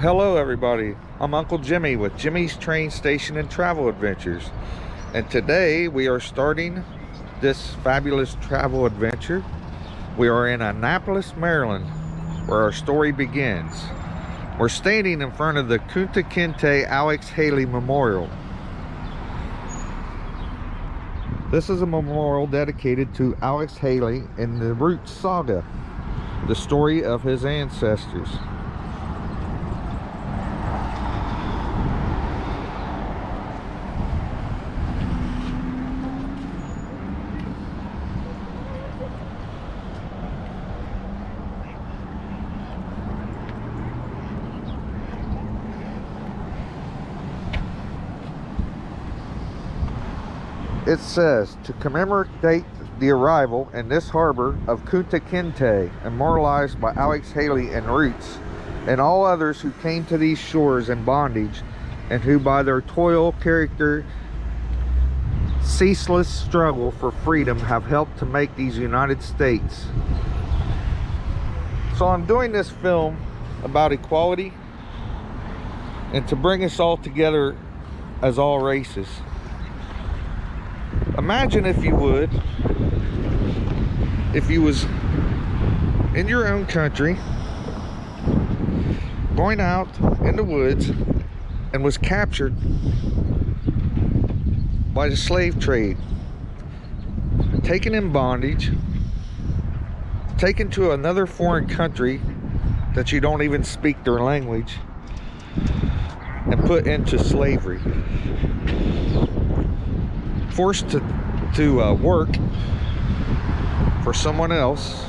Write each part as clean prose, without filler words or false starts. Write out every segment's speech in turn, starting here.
Hello everybody, I'm Uncle Jimmy with Jimmy's Train Station and Travel Adventures, and today we are starting this fabulous travel adventure. We are in Annapolis, Maryland, where our story begins. We're standing in front of the Kunta Kinte Alex Haley Memorial. This is a memorial dedicated to Alex Haley in the Roots saga, the story of his ancestors. It says, to commemorate the arrival in this harbor of Kunta Kinte, immortalized by Alex Haley and Roots, and all others who came to these shores in bondage, and who by their toil, character, ceaseless struggle for freedom have helped to make these United States. So I'm doing this film about equality and to bring us all together as all races. Imagine, if you would, if you was in your own country, going out in the woods and was captured by the slave trade, taken in bondage, taken to another foreign country that you don't even speak their language, and put into slavery. Forced to work for someone else,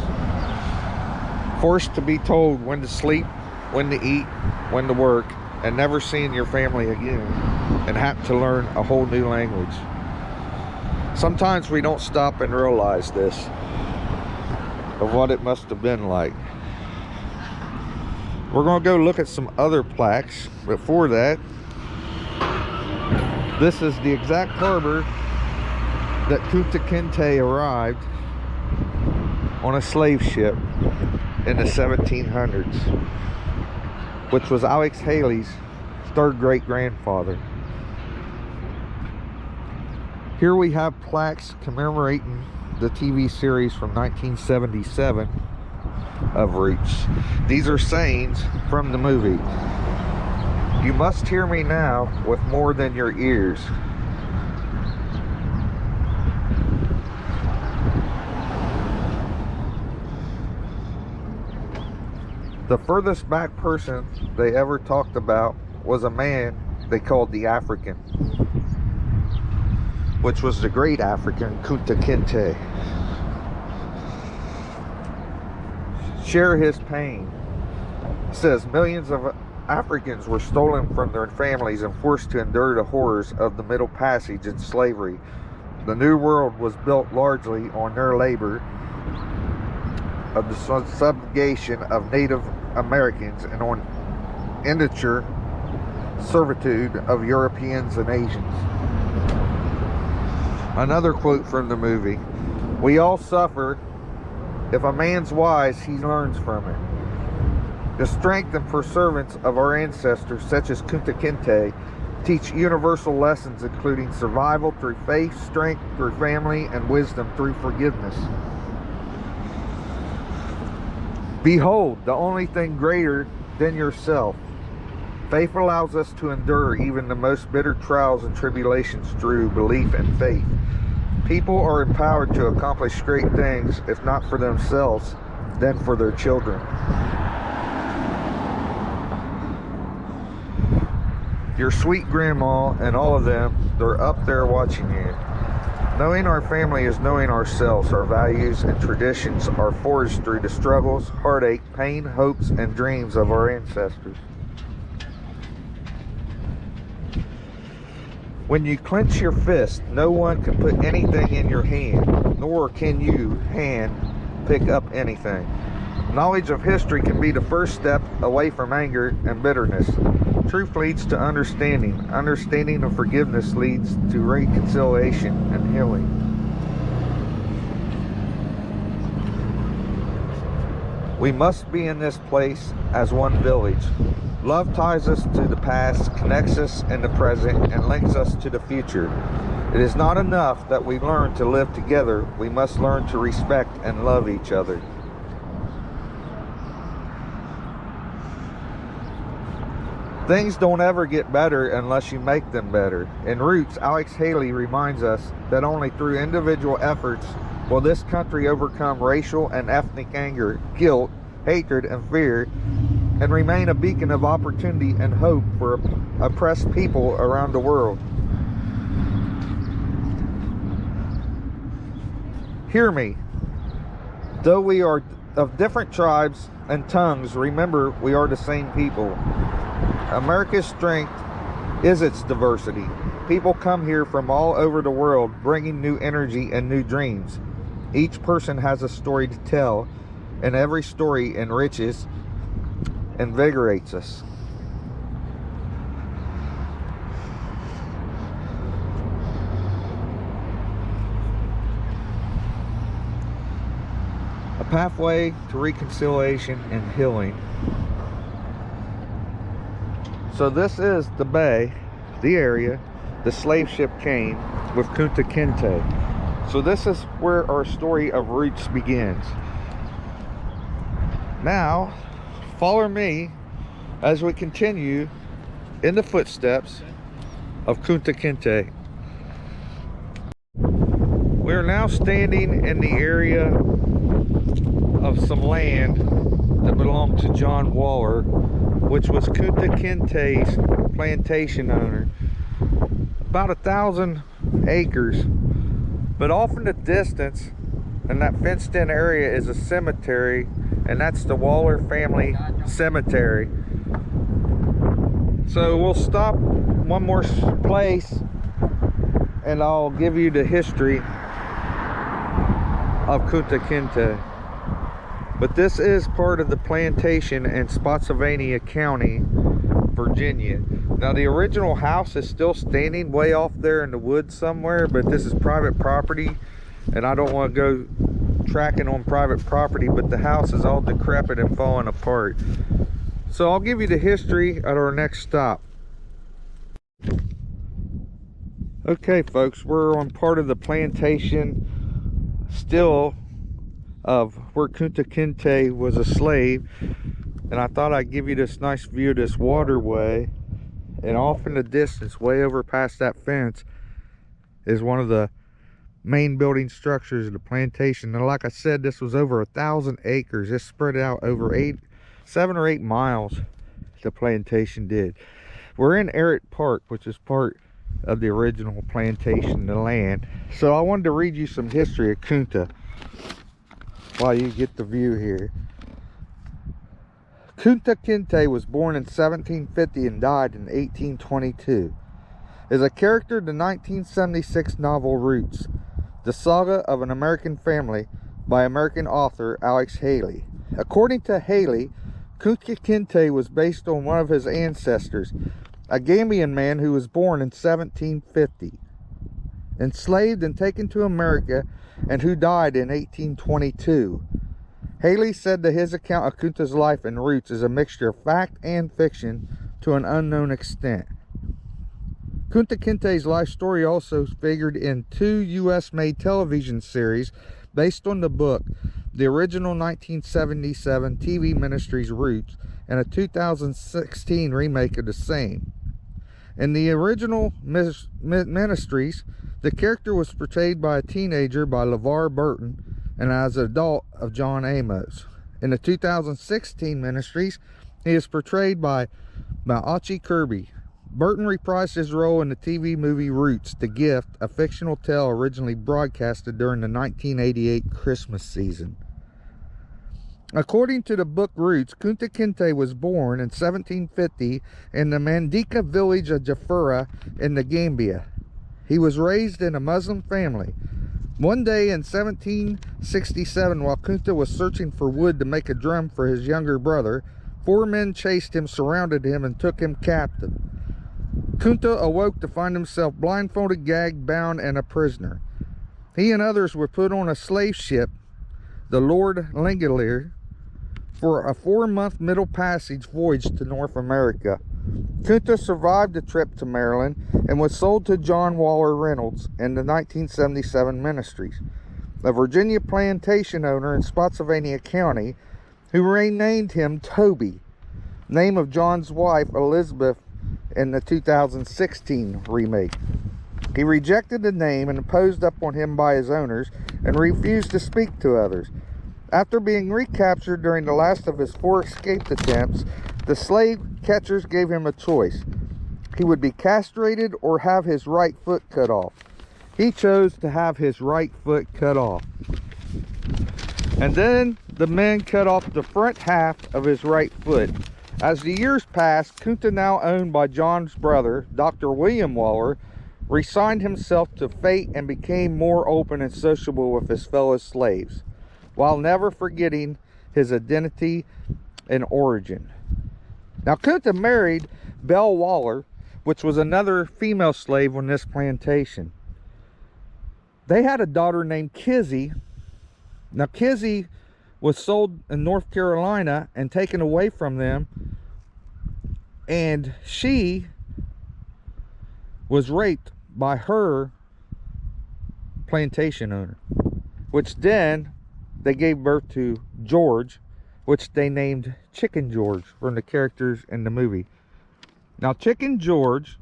forced to be told when to sleep, when to eat, when to work, and never seeing your family again, and have to learn a whole new language. Sometimes we don't stop and realize this, of what it must have been like. We're going to go look at some other plaques. Before that, this is the exact harbor that Kunta Kinte arrived on a slave ship in the 1700s, which was Alex Haley's third great-grandfather. Here we have plaques commemorating the TV series from 1977 of Roots. These are sayings from the movie. You must hear me now with more than your ears. The furthest back person they ever talked about was a man they called the African, which was the great African Kunta Kinte. Share his pain. It says millions of Africans were stolen from their families and forced to endure the horrors of the Middle Passage and slavery. The New World was built largely on their labor of the subjugation of Native Americans and on indentured servitude of Europeans and Asians. Another quote from the movie: we all suffer. If a man's wise, he learns from it. The strength and perseverance of our ancestors, such as Kunta Kinte, teach universal lessons including survival through faith, strength through family, and wisdom through forgiveness. Behold, the only thing greater than yourself. Faith allows us to endure even the most bitter trials and tribulations through belief and faith. People are empowered to accomplish great things, if not for themselves, then for their children. Your sweet grandma and all of them, they're up there watching you. Knowing our family is knowing ourselves. Our values and traditions are forged through the struggles, heartache, pain, hopes, and dreams of our ancestors. When you clench your fist, no one can put anything in your hand, nor can you pick up anything. Knowledge of history can be the first step away from anger and bitterness. Truth leads to understanding. Understanding of forgiveness leads to reconciliation and healing. We must be in this place as one village. Love ties us to the past, connects us in the present, and links us to the future. It is not enough that we learn to live together. We must learn to respect and love each other. Things don't ever get better unless you make them better. In Roots, Alex Haley reminds us that only through individual efforts will this country overcome racial and ethnic anger, guilt, hatred, and fear, and remain a beacon of opportunity and hope for oppressed people around the world. Hear me. Though we are of different tribes and tongues, remember we are the same people. America's strength is its diversity. People come here from all over the world, bringing new energy and new dreams. Each person has a story to tell, and every story enriches, invigorates us. A pathway to reconciliation and healing. So this is the bay, the area the slave ship came with Kunta Kinte. So this is where our story of Roots begins. Now, follow me as we continue in the footsteps of Kunta Kinte. We are now standing in the area of some land that belonged to John Waller, which was Kunta Kinte's plantation owner. About 1,000 acres, but off in the distance in that fenced in area is a cemetery, and that's the Waller family cemetery. So we'll stop one more place and I'll give you the history of Kunta Kinte. But this is part of the plantation in Spotsylvania County, Virginia. Now the original house is still standing way off there in the woods somewhere, but this is private property and I don't want to go tracking on private property, but the house is all decrepit and falling apart. So I'll give you the history at our next stop. Okay folks, we're on part of the plantation still of where Kunta Kinte was a slave, and I thought I'd give you this nice view of this waterway, and off in the distance way over past that fence is one of the main building structures of the plantation. And like I said, this was over 1,000 acres. It's spread out over 7 or 8 miles. The plantation did. We're in Lorella Park, which is part of the original plantation, the land. So I wanted to read you some history of Kunta while you get the view here. Kunta Kinte was born in 1750 and died in 1822. Is a character in the 1976 novel Roots, the saga of an American family by American author Alex Haley. According to Haley, Kunta Kinte was based on one of his ancestors, a Gambian man who was born in 1750, enslaved and taken to America, and who died in 1822. Haley said that his account of Kunta's life in Roots is a mixture of fact and fiction to an unknown extent. Kunta Kinte's life story also figured in 2 US-made television series based on the book, the original 1977 TV miniseries Roots, and a 2016 remake of the same. In the original miniseries, the character was portrayed by a teenager by LeVar Burton, and as an adult of John Amos. In the 2016 miniseries, he is portrayed by Archie Kirby. Burton reprised his role in the TV movie Roots, The Gift, a fictional tale originally broadcasted during the 1988 Christmas season. According to the book Roots, Kunta Kinte was born in 1750 in the Mandika village of Jafura in the Gambia. He was raised in a Muslim family. One day in 1767, while Kunta was searching for wood to make a drum for his younger brother, 4 men chased him, surrounded him, and took him captive. Kunta awoke to find himself blindfolded, gagged, bound, and a prisoner. He and others were put on a slave ship, the Lord Langolier, for a 4-month Middle Passage voyage to North America. Kunta survived the trip to Maryland and was sold to John Waller Reynolds in the 1977 Ministries, a Virginia plantation owner in Spotsylvania County, who renamed him Toby, name of John's wife Elizabeth in the 2016 remake. He rejected the name and imposed upon him by his owners and refused to speak to others. After being recaptured during the last of his 4 escape attempts, the slave catchers gave him a choice. He would be castrated or have his right foot cut off. He chose to have his right foot cut off. And then the men cut off the front half of his right foot. As the years passed, Kunta, now owned by John's brother, Dr. William Waller, resigned himself to fate and became more open and sociable with his fellow slaves, while never forgetting his identity and origin. Now, Kunta married Belle Waller, which was another female slave on this plantation. They had a daughter named Kizzy. Now, Kizzy was sold in North Carolina and taken away from them, and she was raped by her plantation owner, which then they gave birth to George, which they named Chicken George from the characters in the movie. Now, Chicken George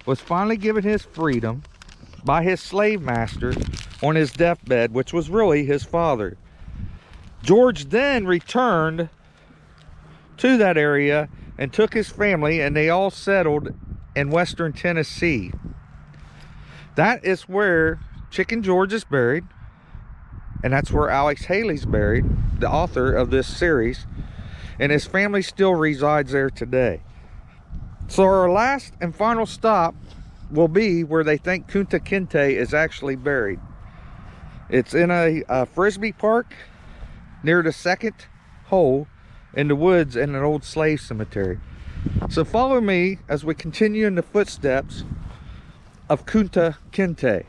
was finally given his freedom by his slave master on his deathbed, which was really his father. George then returned to that area and took his family, and they all settled in western Tennessee. That is where Chicken George is buried, and that's where Alex Haley's buried, the author of this series, and his family still resides there today. So our last and final stop will be where they think Kunta Kinte is actually buried. It's in a frisbee park near the second hole in the woods in an old slave cemetery. So follow me as we continue in the footsteps of Kunta Kinte.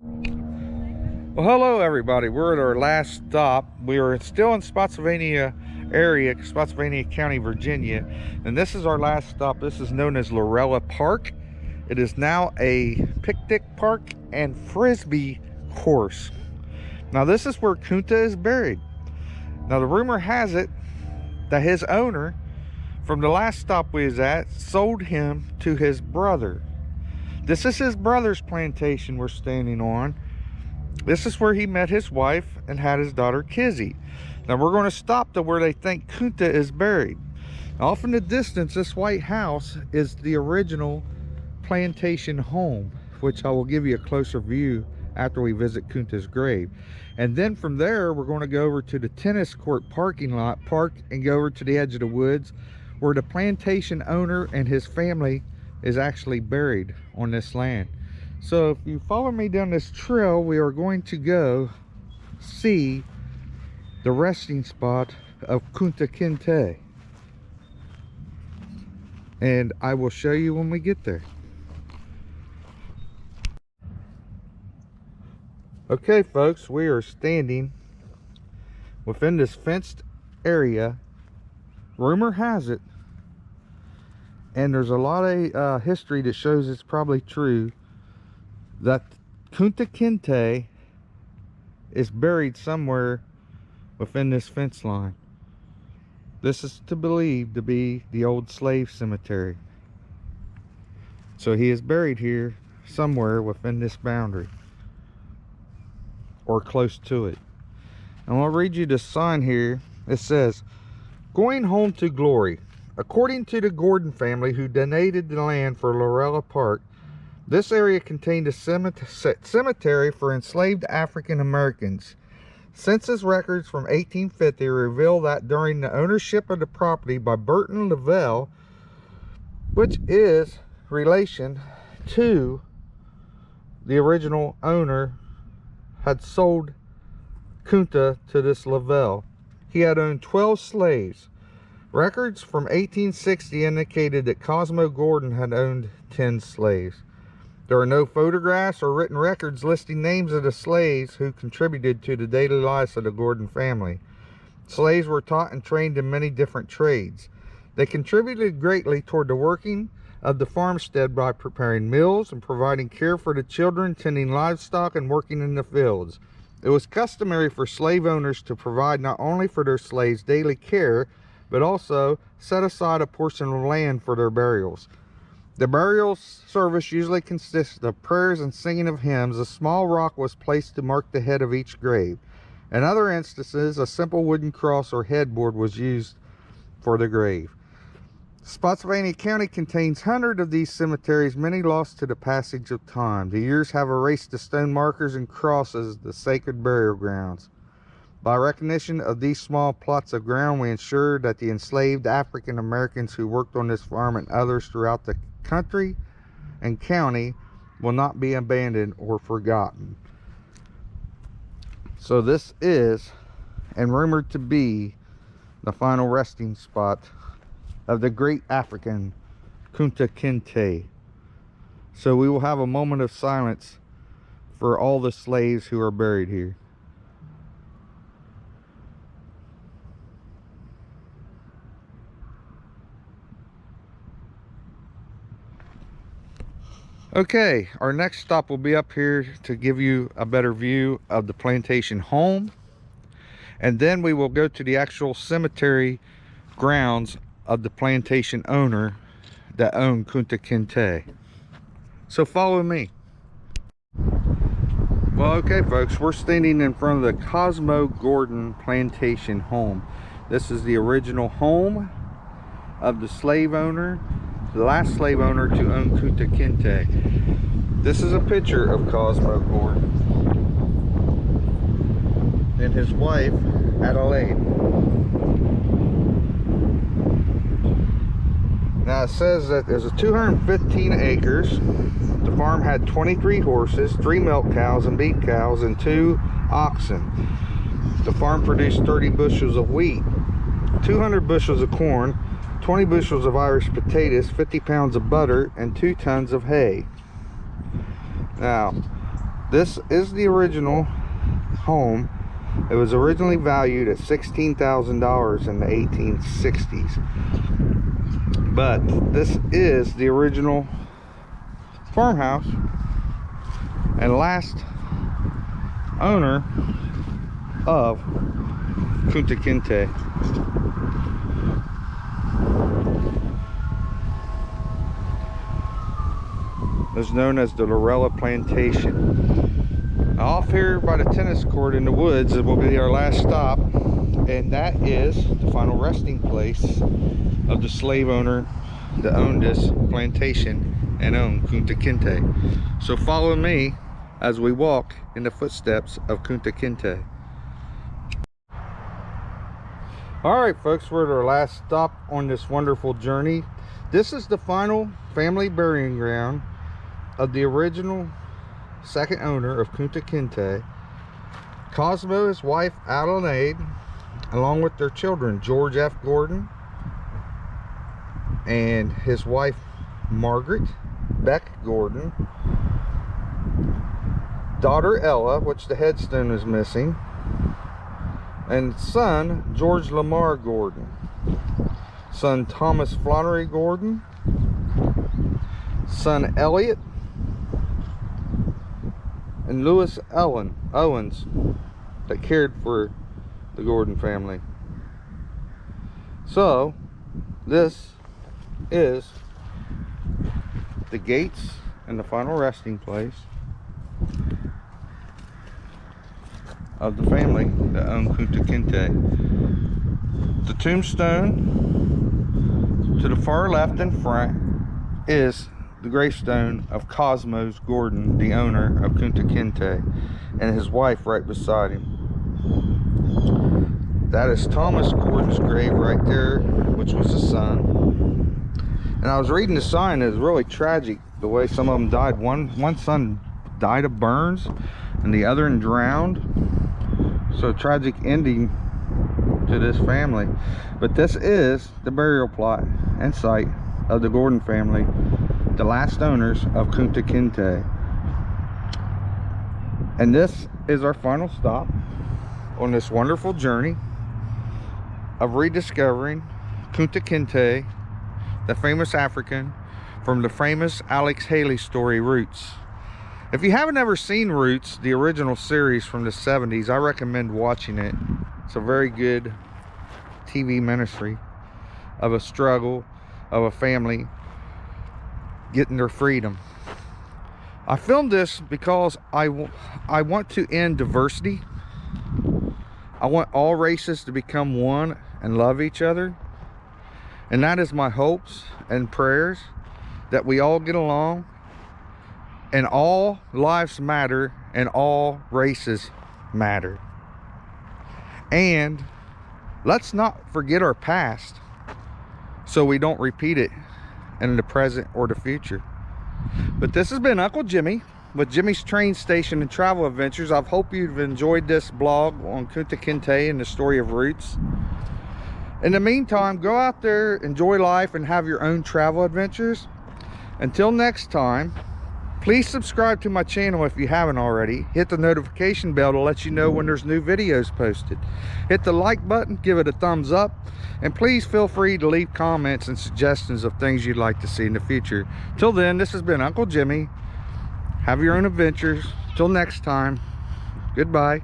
Well, hello everybody. We're at our last stop. We are still in Spotsylvania area, Spotsylvania County, Virginia, and this is our last stop. This is known as Lorella Park. It is now a picnic park and frisbee course. Now, this is where Kunta is buried. Now, the rumor has it that his owner from the last stop we was at sold him to his brother. This is his brother's plantation we're standing on. This is where he met his wife and had his daughter Kizzy. Now, we're going to stop to where they think Kunta is buried. Off in the distance, this white house is the original plantation home, which I will give you a closer view after we visit Kunta's grave. And then from there, we're going to go over to the tennis court parking lot, park, and go over to the edge of the woods where the plantation owner and his family is actually buried on this land. So if you follow me down this trail, we are going to go see the resting spot of Kunta Kinte, and I will show you when we get there. Okay folks, we are standing within this fenced area. Rumor has it, and there's a lot of history that shows it's probably true, that Kunta Kinte is buried somewhere within this fence line. This is believed to be the old slave cemetery. So he is buried here somewhere within this boundary, or close to it. And I'll read you this sign here. It says, "Going home to glory. According to the Gordon family, who donated the land for Lorella Park, this area contained a cemetery for enslaved African Americans. Census records from 1850 reveal that during the ownership of the property by Burton Lavelle, which is relation to the original owner, had sold Kunta to this Lavelle. He had owned 12 slaves. Records from 1860 indicated that Cosmo Gordon had owned 10 slaves. There are no photographs or written records listing names of the slaves who contributed to the daily lives of the Gordon family. Slaves were taught and trained in many different trades. They contributed greatly toward the working of the farmstead by preparing meals and providing care for the children, tending livestock, and working in the fields. It was customary for slave owners to provide not only for their slaves' daily care, but also set aside a portion of land for their burials. The burial service usually consisted of prayers and singing of hymns. A small rock was placed to mark the head of each grave. In other instances, a simple wooden cross or headboard was used for the grave. Spotsylvania County contains hundreds of these cemeteries, many lost to the passage of time. The years have erased the stone markers and crosses, the sacred burial grounds. By recognition of these small plots of ground, we ensure that the enslaved African Americans who worked on this farm and others throughout the country and county will not be abandoned or forgotten. So this is, and rumored to be, the final resting spot of the great African Kunta Kinte. So we will have a moment of silence for all the slaves who are buried here. Okay, our next stop will be up here to give you a better view of the plantation home, and then we will go to the actual cemetery grounds of the plantation owner that owned Kunta Kinte. So follow me. Well, okay folks, we're standing in front of the Cosmo Gordon plantation home. This is the original home of the slave owner, the last slave owner to own Kunta Kinte. This is a picture of Cosmo Gordon and his wife, Adelaide. Now it says that there's 215 acres. The farm had 23 horses, 3 milk cows and beef cows, and 2 oxen. The farm produced 30 bushels of wheat, 200 bushels of corn, 20 bushels of Irish potatoes, 50 pounds of butter, and 2 tons of hay. Now, this is the original home. It was originally valued at $16,000 in the 1860s. But this is the original farmhouse and last owner of Kunta Kinte. Is known as the Lorella Plantation. Off here by the tennis court in the woods will be our last stop, and that is the final resting place of the slave owner that owned this plantation and owned Kunta Kinte. So follow me as we walk in the footsteps of Kunta Kinte. Alright folks, we're at our last stop on this wonderful journey. This is the final family burying ground of the original second owner of Kunta Kinte, Cosmo, his wife Adelaide, along with their children George F. Gordon and his wife Margaret Beck Gordon, daughter Ella, which the headstone is missing, and son George Lamar Gordon, son Thomas Flannery Gordon, son Elliot, and Lewis Owens that cared for the Gordon family. So this is the gates and the final resting place of the family that owned Kunta Kinte. The tombstone to the far left and front is the gravestone of Cosmos Gordon, the owner of Kunta Kinte, and his wife right beside him. That is Thomas Gordon's grave right there, which was the son. And I was reading the sign. It was really tragic the way some of them died. One son died of burns and the other drowned. So tragic ending to this family. But this is the burial plot and site of the Gordon family, the last owners of Kunta Kinte. And this is our final stop on this wonderful journey. of rediscovering Kunta Kinte, the famous African, from the famous Alex Haley story Roots. If you haven't ever seen Roots, the original series from the 70s, I recommend watching it. It's a very good TV ministry of a struggle of a family getting their freedom. I filmed this because I want to end diversity. I want all races to become one and love each other. And that is my hopes and prayers, that we all get along and all lives matter and all races matter. And let's not forget our past so we don't repeat it in the present or the future. But this has been Uncle Jimmy with Jimmy's Train Station and Travel Adventures. I hope you've enjoyed this blog on Kunta Kinte and the story of Roots. In the meantime, go out there, enjoy life, and have your own travel adventures. Until next time, please subscribe to my channel if you haven't already. Hit the notification bell to let you know when there's new videos posted. Hit the like button, give it a thumbs up, and please feel free to leave comments and suggestions of things you'd like to see in the future. Till then, this has been Uncle Jimmy. Have your own adventures. Till next time, goodbye.